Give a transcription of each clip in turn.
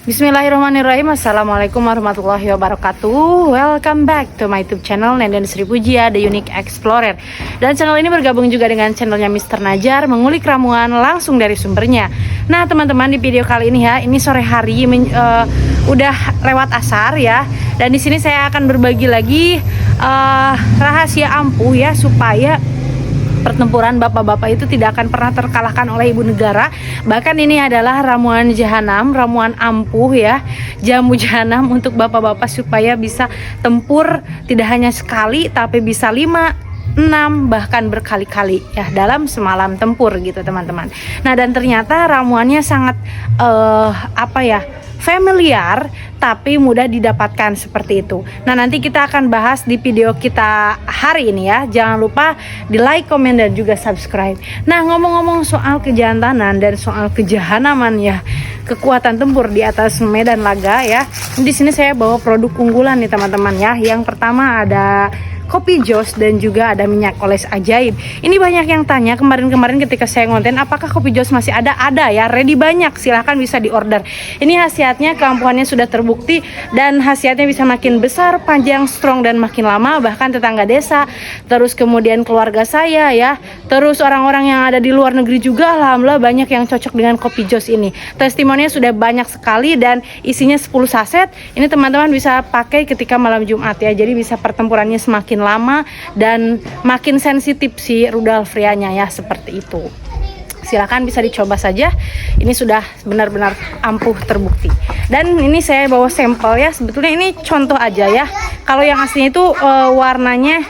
Bismillahirrahmanirrahim. Assalamualaikum warahmatullahi wabarakatuh. Welcome back to my YouTube channel Nenden Sri Pujia, The Unique Explorer. Dan channel ini bergabung juga dengan channelnya Mr. Najar, mengulik ramuan langsung dari sumbernya. Nah teman-teman, di video kali ini ya, ini sore hari udah lewat asar ya. Dan di sini saya akan berbagi lagi rahasia ampuh ya, supaya pertempuran bapak-bapak itu tidak akan pernah terkalahkan oleh ibu negara. Bahkan ini adalah ramuan jahanam, ramuan ampuh ya, jamu jahanam untuk bapak-bapak supaya bisa tempur tidak hanya sekali tapi bisa 5, 6 bahkan berkali-kali ya dalam semalam tempur gitu teman-teman. Nah dan ternyata ramuannya sangat familiar tapi mudah didapatkan seperti itu. Nah nanti kita akan bahas di video kita hari ini ya. Jangan lupa di like, komen dan juga subscribe. Nah ngomong-ngomong soal kejantanan dan soal kejahanaman ya, kekuatan tempur di atas medan laga ya. Di sini saya bawa produk unggulan nih teman-teman ya. Yang pertama ada kopi jos dan juga ada minyak oles ajaib. Ini banyak yang tanya kemarin-kemarin ketika saya ngonten, apakah kopi jos masih ada? Ada ya, ready banyak, silahkan bisa diorder. Ini khasiatnya, keampuhannya sudah terbukti dan khasiatnya bisa makin besar, panjang, strong dan makin lama. Bahkan tetangga desa, terus kemudian keluarga saya ya, terus orang-orang yang ada di luar negeri juga alhamdulillah banyak yang cocok dengan kopi jos ini. Testimoninya sudah banyak sekali dan isinya 10 saset. Ini teman-teman bisa pakai ketika malam Jumat ya. Jadi bisa pertempurannya semakin lama dan makin sensitif si rudal frianya ya, seperti itu. Silakan bisa dicoba saja. Ini sudah benar-benar ampuh terbukti. Dan ini saya bawa sampel ya. Sebetulnya ini contoh aja ya. Kalau yang aslinya itu warnanya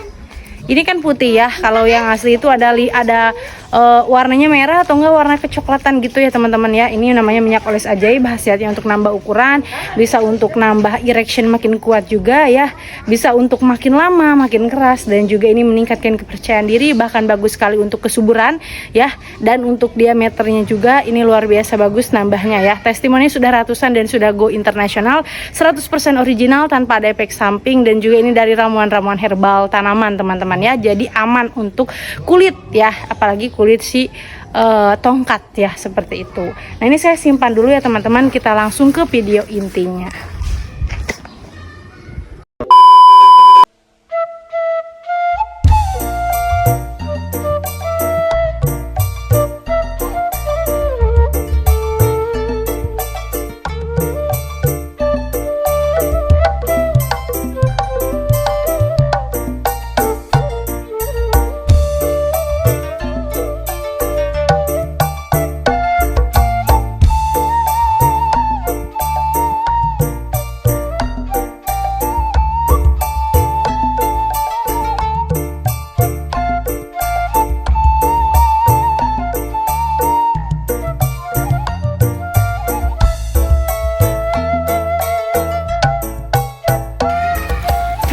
ini kan putih ya. Kalau yang asli itu ada warnanya merah atau enggak warna kecoklatan gitu ya teman-teman ya. Ini namanya minyak oles ajaib, khasiatnya untuk nambah ukuran, bisa untuk nambah erection makin kuat juga ya, bisa untuk makin lama makin keras, dan juga ini meningkatkan kepercayaan diri, bahkan bagus sekali untuk kesuburan ya. Dan untuk diameternya juga ini luar biasa bagus nambahnya ya. Testimoni sudah ratusan dan sudah go internasional, 100% original tanpa ada efek samping, dan juga ini dari ramuan-ramuan herbal tanaman teman-teman ya. Jadi aman untuk kulit ya, apalagi kulit si tongkat ya, seperti itu. Nah ini saya simpan dulu ya teman-teman, kita langsung ke video intinya.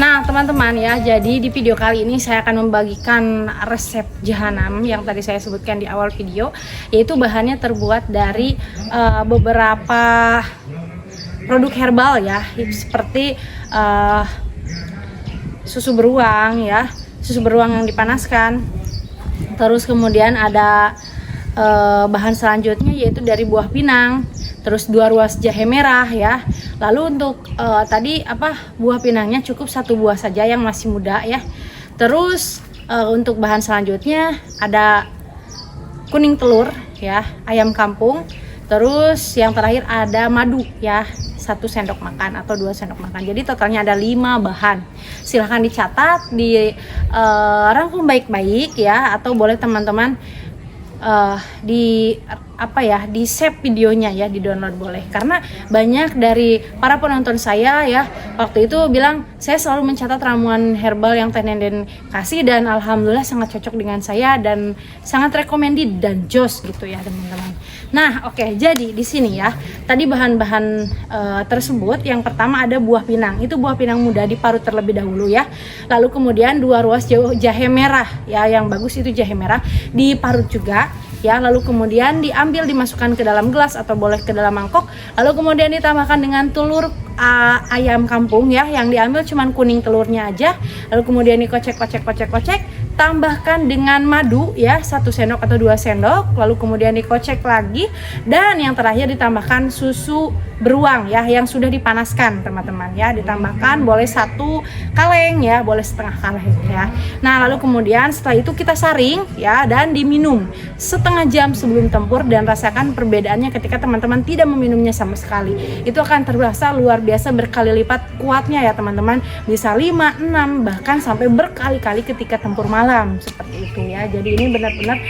Nah teman-teman ya, jadi di video kali ini saya akan membagikan resep jahanam yang tadi saya sebutkan di awal video, yaitu bahannya terbuat dari beberapa produk herbal ya, seperti susu beruang ya, susu beruang yang dipanaskan. Terus kemudian ada bahan selanjutnya yaitu dari buah pinang, terus 2 ruas jahe merah ya. Lalu untuk tadi buah pinangnya cukup 1 buah saja yang masih muda ya. Terus untuk bahan selanjutnya ada kuning telur ya, ayam kampung. Terus yang terakhir ada madu ya, 1 sendok makan atau 2 sendok makan. Jadi totalnya ada 5 bahan. Silahkan dicatat, dirangkum baik-baik ya, atau boleh teman-teman di save videonya ya, di download boleh. Karena banyak dari para penonton saya ya waktu itu bilang, saya selalu mencatat ramuan herbal yang Teh Nenden kasih dan alhamdulillah sangat cocok dengan saya dan sangat recommended dan jos gitu ya teman-teman. Nah oke, jadi di sini ya tadi bahan-bahan tersebut, yang pertama ada buah pinang. Itu buah pinang muda diparut terlebih dahulu ya. Lalu kemudian 2 ruas jahe merah ya, yang bagus itu jahe merah diparut juga ya. Lalu kemudian diambil, dimasukkan ke dalam gelas atau boleh ke dalam mangkok. Lalu kemudian ditambahkan dengan telur ayam kampung ya, yang diambil cuman kuning telurnya aja. Lalu kemudian dikocek, tambahkan dengan madu ya, 1 sendok atau 2 sendok, lalu kemudian dikocek lagi, dan yang terakhir ditambahkan susu beruang ya yang sudah dipanaskan teman-teman ya, ditambahkan boleh 1 kaleng ya, boleh setengah kaleng ya. Nah lalu kemudian setelah itu kita saring ya dan diminum setengah jam sebelum tempur, dan rasakan perbedaannya ketika teman-teman tidak meminumnya sama sekali. Itu akan terasa luar biasa berkali lipat kuatnya ya teman-teman, bisa 5, 6 bahkan sampai berkali-kali ketika tempur malam seperti itu ya. Jadi ini benar-benar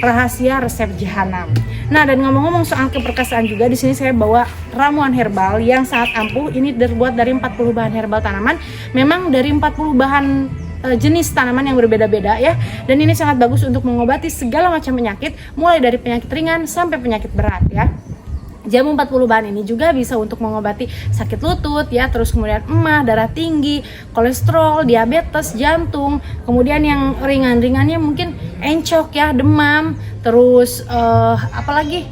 rahasia resep jahanam. Nah dan ngomong-ngomong soal keperkasaan juga, di sini saya bawa ramuan herbal yang sangat ampuh. Ini terbuat dari 40 bahan herbal tanaman, memang dari 40 bahan jenis tanaman yang berbeda-beda ya, dan ini sangat bagus untuk mengobati segala macam penyakit, mulai dari penyakit ringan sampai penyakit berat ya. Jamu 40 bahan ini juga bisa untuk mengobati sakit lutut ya, terus kemudian emah, darah tinggi, kolesterol, diabetes, jantung, kemudian yang ringan-ringannya mungkin encok ya, demam, terus apalagi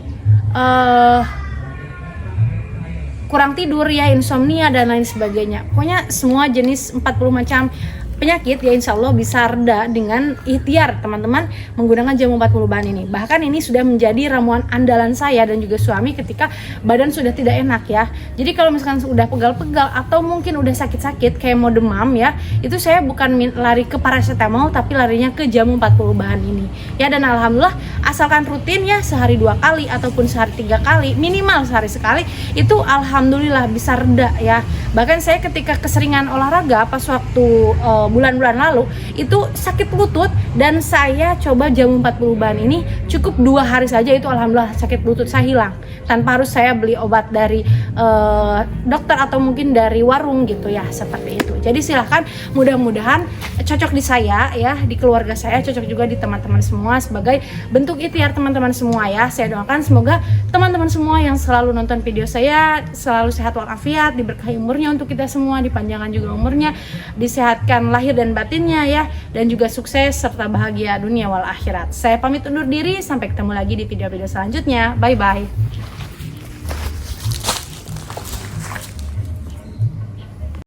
kurang tidur ya, insomnia dan lain sebagainya. Pokoknya semua jenis 40 macam penyakit ya insya Allah bisa reda dengan ikhtiar teman-teman menggunakan jamu 40 bahan ini. Bahkan ini sudah menjadi ramuan andalan saya dan juga suami ketika badan sudah tidak enak ya. Jadi kalau misalkan sudah pegal-pegal atau mungkin udah sakit-sakit kayak mau demam ya, itu saya bukan lari ke paracetamol tapi larinya ke jamu 40 bahan ini ya. Dan alhamdulillah asalkan rutin ya, sehari 2 kali ataupun sehari 3 kali, minimal sehari sekali, itu alhamdulillah bisa reda ya. Bahkan saya ketika keseringan olahraga pas waktu bulan-bulan lalu itu sakit lutut, dan saya coba jamu 40 bahan ini cukup 2 hari saja, itu alhamdulillah sakit lutut saya hilang tanpa harus saya beli obat dari dokter atau mungkin dari warung gitu ya, seperti itu. Jadi silahkan, mudah-mudahan cocok di saya ya, di keluarga saya, cocok juga di teman-teman semua, sebagai bentuk ikhtiar teman-teman semua ya. Saya doakan semoga teman-teman semua yang selalu nonton video saya selalu sehat walafiat, diberkahi umurnya untuk kita semua, dipanjangkan juga umurnya, disehatkan lahir dan batinnya ya, dan juga sukses serta bahagia dunia wal akhirat. Saya pamit undur diri, sampai ketemu lagi di video-video selanjutnya. Bye bye.